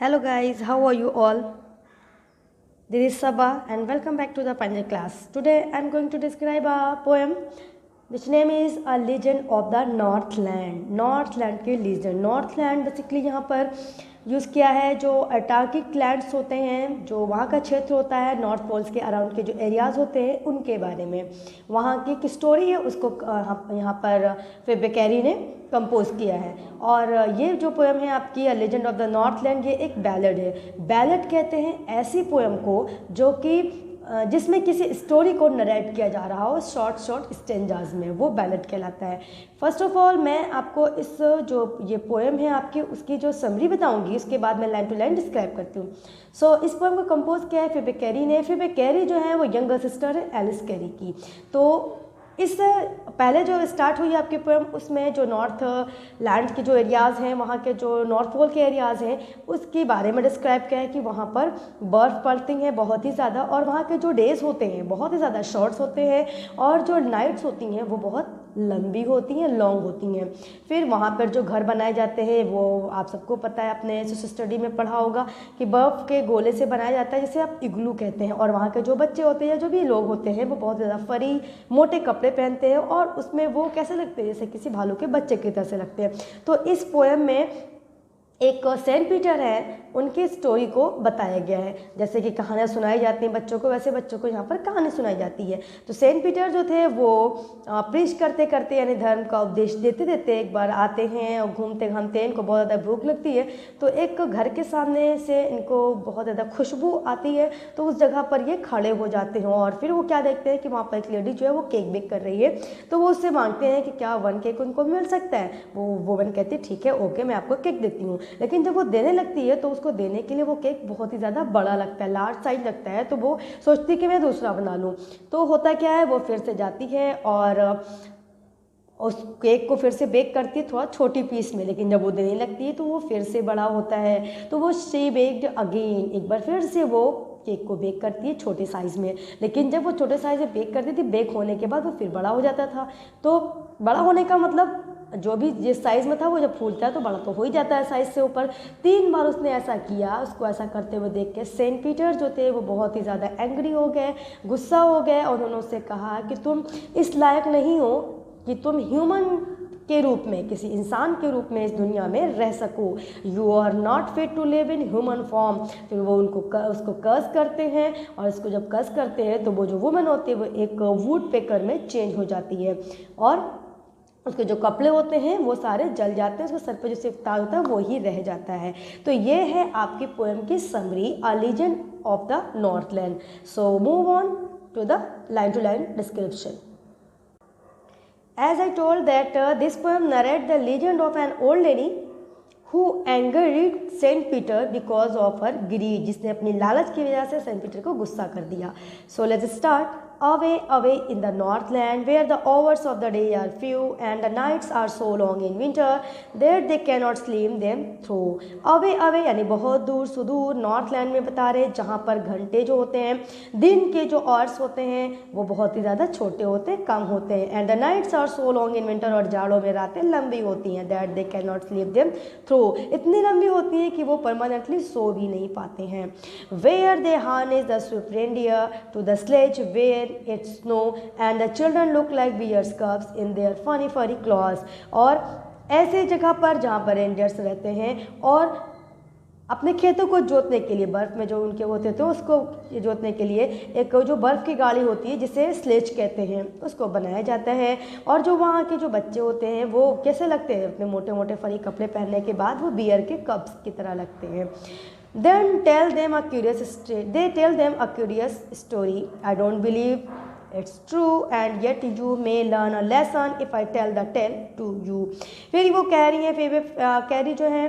Hello guys, how are you all? This is Sabah and welcome back to the Pioneer class. Today I am going to describe a poem which name is A Legend of the Northland. Northland की legend. Northland basically यहाँ पर use किया है जो Antarctic lands होते हैं, जो वहाँ का क्षेत्र होता है, नॉर्थ पोल्स के अराउंड के जो एरियाज़ होते हैं उनके बारे में वहाँ की एक स्टोरी है, उसको यहाँ पर फेबे कैरी ने कंपोज किया है। और ये जो पोएम है आपकी a legend of the Northland, ये एक बैलेड है। बैलेड कहते हैं ऐसी पोएम को जो कि जिसमें किसी स्टोरी को नरेट किया जा रहा हो शॉर्ट स्टेंजाज में, वो बैलेड कहलाता है। फर्स्ट ऑफ ऑल मैं आपको इस जो ये पोएम है आपकी उसकी जो समरी बताऊंगी, उसके बाद मैं लाइन टू लाइन डिस्क्राइब करती हूँ। सो इस पोएम को कंपोज किया है फेबे कैरी ने। फेबे कैरी जो है वो यंगर सिस्टर है एलिस कैरी की। तो इस पहले जो स्टार्ट हुई आपकी पोएम, उसमें जो नॉर्थ लैंड के जो एरियाज़ हैं, वहाँ के जो नॉर्थ पोल के एरियाज़ हैं, उसके बारे में डिस्क्राइब किया है कि वहाँ पर बर्फ़ पड़ती है बहुत ही ज़्यादा, और वहाँ के जो डेज़ होते हैं बहुत ही ज़्यादा शॉर्ट्स होते हैं, और जो नाइट्स होती हैं वो बहुत लंबी होती हैं, लॉन्ग होती हैं। फिर वहाँ पर जो घर बनाए जाते हैं वो आप सबको पता है, आपने सोशल स्टडी में पढ़ा होगा कि बर्फ़ के गोले से बनाया जाता है, जिसे आप इग्लू कहते हैं। और वहाँ के जो बच्चे होते हैं, जो भी लोग होते हैं, वो बहुत ज़्यादा फरी मोटे कपड़े पहनते हैं और उसमें वो कैसे लगते हैं, जैसे किसी भालू के बच्चे की तरह से लगते हैं। तो इस पोएम में एक सेंट पीटर है, उनकी स्टोरी को बताया गया है। जैसे कि कहानियाँ सुनाई जाती हैं बच्चों को, वैसे बच्चों को यहाँ पर कहानी सुनाई जाती है। तो सेंट पीटर जो थे वो प्रीच करते करते यानी धर्म का उपदेश देते देते एक बार आते हैं और घूमते घामते इनको बहुत ज़्यादा भूख लगती है। तो एक घर के सामने से इनको बहुत ज़्यादा खुशबू आती है, तो उस जगह पर ये खड़े हो जाते हैं और फिर वो क्या देखते हैं कि वहाँ पर एक लेडी जो है वो केक बेक कर रही है। तो वो उससे मांगते हैं कि क्या 1 केक उनको मिल सकता है। वो वुमन कहती है ठीक है ओके, मैं आपको केक देती हूँ। लेकिन जब वो देने लगती है तो उसको देने के लिए वो केक बहुत ही ज़्यादा बड़ा लगता है, लार्ज साइज लगता है। तो वो सोचती है कि मैं दूसरा बना लूँ। तो होता क्या है, वो फिर से जाती है और उस केक को फिर से बेक करती है थोड़ा छोटी पीस में, लेकिन जब वो देने लगती है तो वो फिर से बड़ा होता है। तो वो शी बेक्ड अगेन, एक बार फिर से वो केक को बेक करती है छोटे साइज़ में। लेकिन जब वो छोटे साइज़ में बेक करती थी, बेक होने के बाद वो फिर बड़ा हो जाता था। तो बड़ा होने का मतलब जो भी जिस साइज़ में था वो जब फूलता है तो बड़ा तो हो ही जाता है साइज़ से ऊपर। 3 बार उसने ऐसा किया। उसको ऐसा करते हुए देख के सेंट पीटर जो थे वो बहुत ही ज़्यादा एंग्री हो गए, गुस्सा हो गए, और उन्होंने उससे कहा कि तुम इस लायक नहीं हो कि तुम ह्यूमन के रूप में, किसी इंसान के रूप में इस दुनिया में रह सको। You are not fit to live in human form. फिर वो उसको कर्स करते हैं, और इसको जब कर्स करते हैं तो वो जो वुमन होती है वो एक वुड पेकर में चेंज हो जाती है, और उसके जो कपड़े होते हैं वो सारे जल जाते हैं, उसके सर पे जो सिर्फ ताज होता है वो ही रह जाता है। तो ये है आपकी पोएम की summary, a legend of the Northland. So move on to the line to line description. As I told that this poem narrates the legend of an old lady who angered Saint Peter because of her greed, जिसने अपनी लालच की वजह से Saint Peter को गुस्सा कर दिया. So let's start. Away in the northland, where the hours of the day are few and the nights are so long in winter that they cannot sleep them through. Away यानी बहुत दूर सुदूर, Northland में बता रहे जहाँ पर घंटे जो होते हैं, दिन के जो आवर्स होते हैं वो बहुत ही ज़्यादा छोटे होते हैं, कम होते हैं। And the nights are so long in winter, और जाड़ों में रातें लंबी होती हैं। That they can not sleep them through, इतनी लंबी होती हैं कि वो परमानेंटली सो भी नहीं पाते हैं। Where they harness the swift reindeer to the sledge where it's snow and the children look like bears cubs in their funny furry claws. और ऐसे जगह पर जहाँ पर रेंडियर्स रहते हैं और अपने खेतों को जोतने के लिए, बर्फ़ में जो उनके होते थे उसको जोतने के लिए एक जो बर्फ़ की गाड़ी होती है जिसे स्लेज कहते हैं, उसको बनाया जाता है। और जो वहाँ के जो बच्चे होते हैं वो कैसे लगते हैं, अपने मोटे मोटे फरी कपड़े पहनने के बाद वो बियर के कब्स की तरह लगते हैं। Then tell them a curious story. I don't believe it's true and yet you may learn a lesson if I tell the tale to you. फिर वो कह रही हैं, फिर कैरी जो है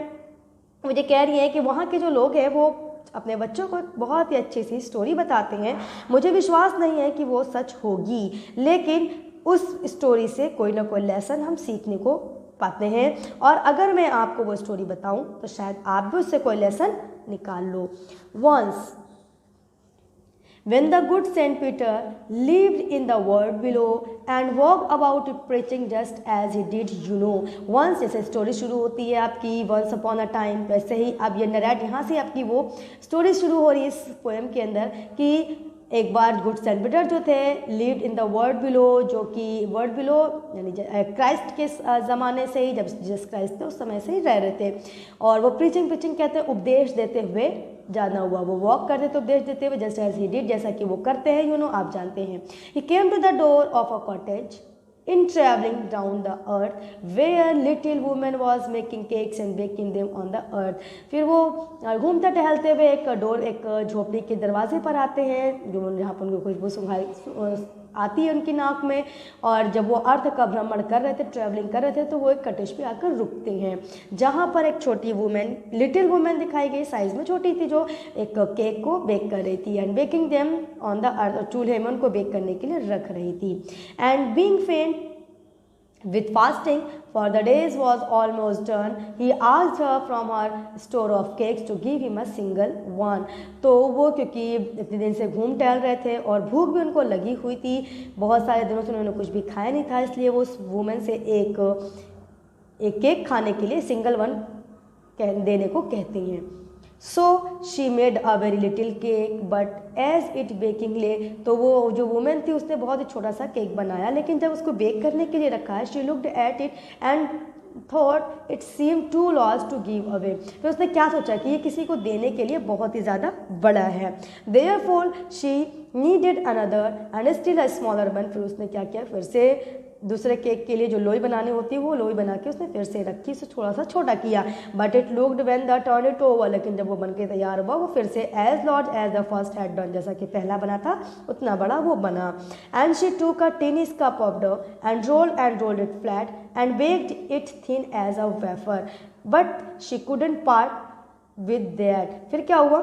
मुझे कह रही है कि वहाँ के जो लोग हैं वो अपने बच्चों को बहुत ही अच्छी सी स्टोरी बताते हैं। मुझे विश्वास नहीं है कि वो सच होगी, लेकिन उस स्टोरी से कोई ना कोई लेसन हम सीखने को पाते हैं, और अगर मैं आपको वो स्टोरी बताऊं तो शायद आप भी उससे कोई लेसन निकाल लो. Once When the good Saint Peter lived in the world below and walked about preaching just as he did, once, जैसे स्टोरी शुरू होती है आपकी once upon a time, वैसे ही अब ये नरेट यहाँ से आपकी वो स्टोरी शुरू हो रही है इस पोएम के अंदर कि एक बार गुड सेंट पीटर जो थे lived in the world below, जो कि वर्ल्ड बिलो यानी क्राइस्ट के ज़माने से ही, जब जीसस क्राइस्ट थे उस समय से ही रह रहे थे, और वो प्रीचिंग कहते हैं उपदेश देते हुए जाना हुआ, वो वॉक करते थे उपदेश देते हुए जस्ट एज ही डिड, जैसा कि वो करते हैं आप जानते हैं। He came to the door of a cottage in traveling down the earth where little woman was making cakes and baking them on the earth। फिर वो घूमते टहलते हुए एक झोपड़ी के दरवाजे पर आते हैं, जो जहाँ पर उनको खुशबू आती है उनकी नाक में, और जब वो अर्थ का भ्रमण कर रहे थे, ट्रैवलिंग कर रहे थे, तो वो एक कॉटेज पे आकर रुकते हैं, जहाँ पर एक छोटी वुमेन, लिटिल वुमेन दिखाई गई, साइज में छोटी थी, जो एक केक को बेक कर रही थी, and baking them on the earth, चूल्हे में उनको बेक करने के लिए रख रही थी। एंड बीइंग फेंट with fasting, for the days was almost done, he asked her from her store of cakes to give him a single one। तो वो क्योंकि इतने दिन से घूम टहल रहे थे और भूख भी उनको लगी हुई थी, बहुत सारे दिनों से उन्होंने कुछ भी खाया नहीं था, इसलिए वो उस वुमेन से एक केक खाने के लिए सिंगल वन देने को कहती हैं। So she made a very little cake but as it baking lay, तो वो जो वुमेन थी उसने बहुत ही छोटा सा केक बनाया, लेकिन जब उसको बेक करने के लिए रखा है, she looked at it and thought it seem too large to give away, फिर उसने क्या सोचा कि ये किसी को देने के लिए बहुत ही ज़्यादा बड़ा है। Therefore she needed another and still a smaller one, फिर उसने क्या किया, फिर से दूसरे केक के लिए जो लोई बनानी होती है वो लोई बना के उसने फिर से रखी, उसे थोड़ा सा छोटा किया। But it looked when the turn it over, लेकिन जब वो बन के तैयार हुआ वो फिर से as large as the first had done, जैसा कि पहला बना था उतना बड़ा वो बना। And she took a tiny cup of dough and rolled it flat and baked it thin as a wafer but she couldn't part with that. फिर क्या हुआ,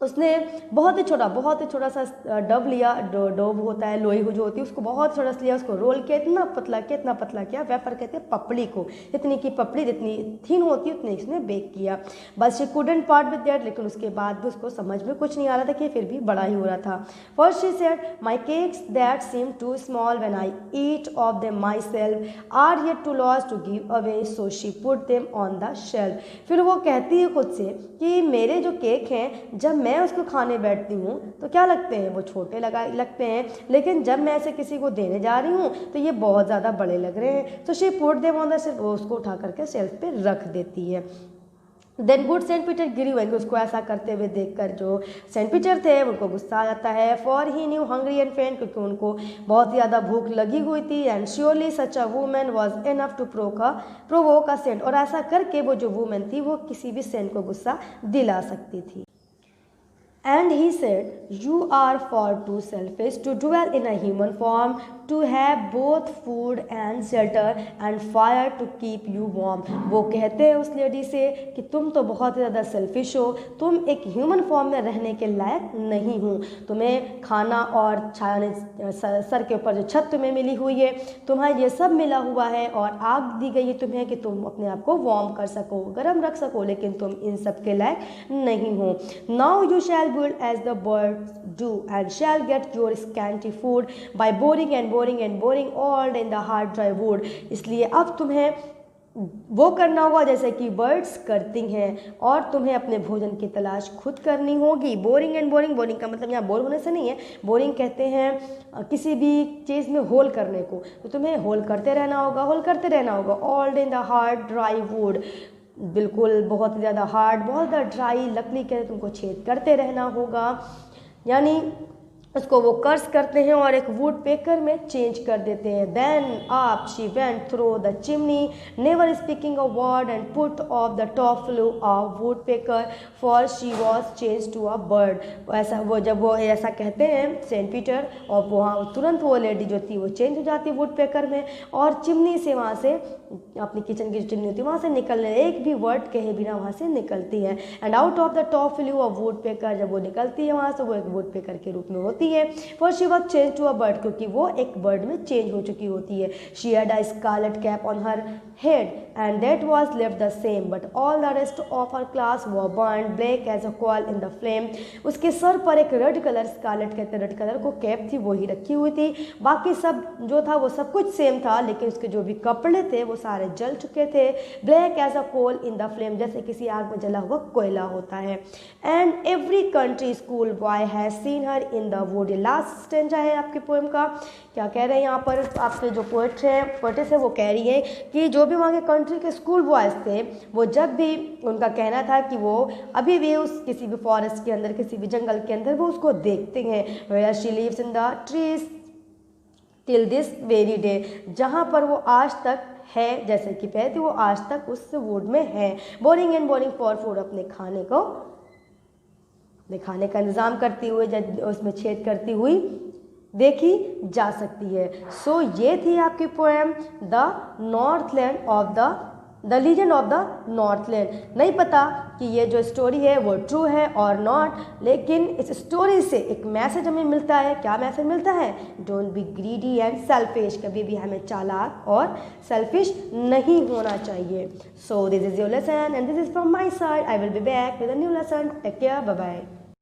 उसने बहुत ही छोटा सा डब लिया, डोब होता है, लोई जो होती है उसको बहुत छोटा सा लिया, उसको रोल किया, इतना पतला किया, वेफर कहते हैं पपड़ी को, इतनी की पपड़ी जितनी थिन होती है उतनी इसने बेक किया। बस she couldn't part with that, लेकिन उसके बाद भी उसको समझ में कुछ नहीं आ रहा था कि फिर भी बड़ा ही हो रहा था। First she said my cakes that seem too small when I eat of them myself are yet too loss to give away, so she put them on the shelf. फिर वो कहती है खुद से कि मेरे जो केक हैं, जब मैं उसको खाने बैठती हूँ तो क्या लगते हैं, वो छोटे लगते हैं, लेकिन जब मैं ऐसे किसी को देने जा रही हूँ तो ये बहुत ज़्यादा बड़े लग रहे हैं। तो she put them on the shelf, वो उसको उठा करके शेल्फ पे रख देती है। देन गुड सेंट पीटर गिरी वेंगे, उसको ऐसा करते हुए देखकर जो सेंट पीटर थे उनको गुस्सा आ जाता है। For he knew hungry and faint, क्योंकि उनको बहुत ज़्यादा भूख लगी हुई थी। And surely such a women was enough to provoke a saint, और ऐसा करके वो जो वूमेन थी वो किसी भी सेंट को गुस्सा दिला सकती थी। And he said, you are far too selfish to dwell in a human form, to have both food and shelter and fire to keep you warm। वो कहते हैं उस लेडी से कि तुम तो बहुत ज़्यादा सेल्फिश हो, तुम एक ह्यूमन फॉर्म में रहने के लायक नहीं हो, तुम्हें खाना और छाया सर के ऊपर जो छत तुम्हें मिली हुई है, तुम्हें ये सब मिला हुआ है, और आग दी गई है तुम्हें कि तुम अपने आप को वार्म कर सको, गर्म रख सको, लेकिन तुम इन सब के लायक नहीं हो। Now you shall build as the birds do and shall get your scanty food by boring all day in the hard dry wood। इसलिए अब तुम्हें वो करना होगा जैसे कि बर्ड्स करती हैं, और तुम्हें अपने भोजन की तलाश खुद करनी होगी। बोरिंग का मतलब यहाँ बोर होने से नहीं है, बोरिंग कहते हैं किसी भी चीज़ में होल करने को, तो तुम्हें होल करते रहना होगा। All day in the hard dry would, बिल्कुल बहुत ज़्यादा हार्ड, बहुत ज़्यादा ड्राई लकड़ी के तुमको छेद करते रहना होगा, यानी उसको वो कर्स करते हैं और एक वुड पेकर में चेंज कर देते हैं। Then up she went through the chimney never speaking a word and put off the top flew a woodpecker for she was change to a bird. जब वो ऐसा कहते हैं सेंट पीटर, और वहाँ तुरंत वो लेडी जो थी वो चेंज हो जाती है वुड पेकर में, और चिमनी से वहाँ से अपनी किचन की जो चिमनी होती है वहाँ से निकलने, एक भी वर्ड कहे बिना वहाँ से निकलती है। And out of the top flew a would picker, जब वो निकलती है वहाँ से वो एक वुड पेकर के रूप में होती है। For she was change to a bird, क्योंकि वो एक बर्ड में चेंज हो चुकी होती है। She had a scarlet cap on her head and that was left the same but all the rest of her class were burned black as a coal in the flame। उसके sir पर एक red colour, Scarlett कहते हैं red colour को, cap थी वही रखी हुई थी। बाकी सब जो था वो सब कुछ सेम था, लेकिन उसके जो भी कपड़े थे वो सारे जल चुके थे। Black as a coal in the flame, जैसे किसी आग में जला हुआ कोयला होता है। And every country school boy has seen her in the wood. Last stanza है आपके पोएम का। क्या कह रहे हैं यहाँ पर आपके जो पोएट्स है वो कह रही है कि जो भी वहाँ के कंट्री के स्कूल बॉयज़ थे वो जब भी उनका कहना था कि वो अभी भी उस किसी भी फॉरेस्ट के अंदर, किसी भी जंगल के अंदर वो उसको देखते हैं। Where she lives in the trees till this very day, जहाँ पर वो आज तक है, जैसे कि पहले वो आज तक उस वुड में है। Boring and boring for food, अपने खाने का इंतज़ाम करती हुई, उसमें छेद करती हुई देखी जा सकती है। सो ये थी आपकी poem the Northland of the legend of the Northland. नहीं पता कि ये जो स्टोरी है वो ट्रू है और नॉट, लेकिन इस स्टोरी से एक मैसेज हमें मिलता है। क्या मैसेज मिलता है? Don't be greedy and selfish, कभी भी हमें चालाक और सेल्फिश नहीं होना चाहिए। So this is your lesson and this is from my side. I will be back with a new lesson. Take care, bye bye.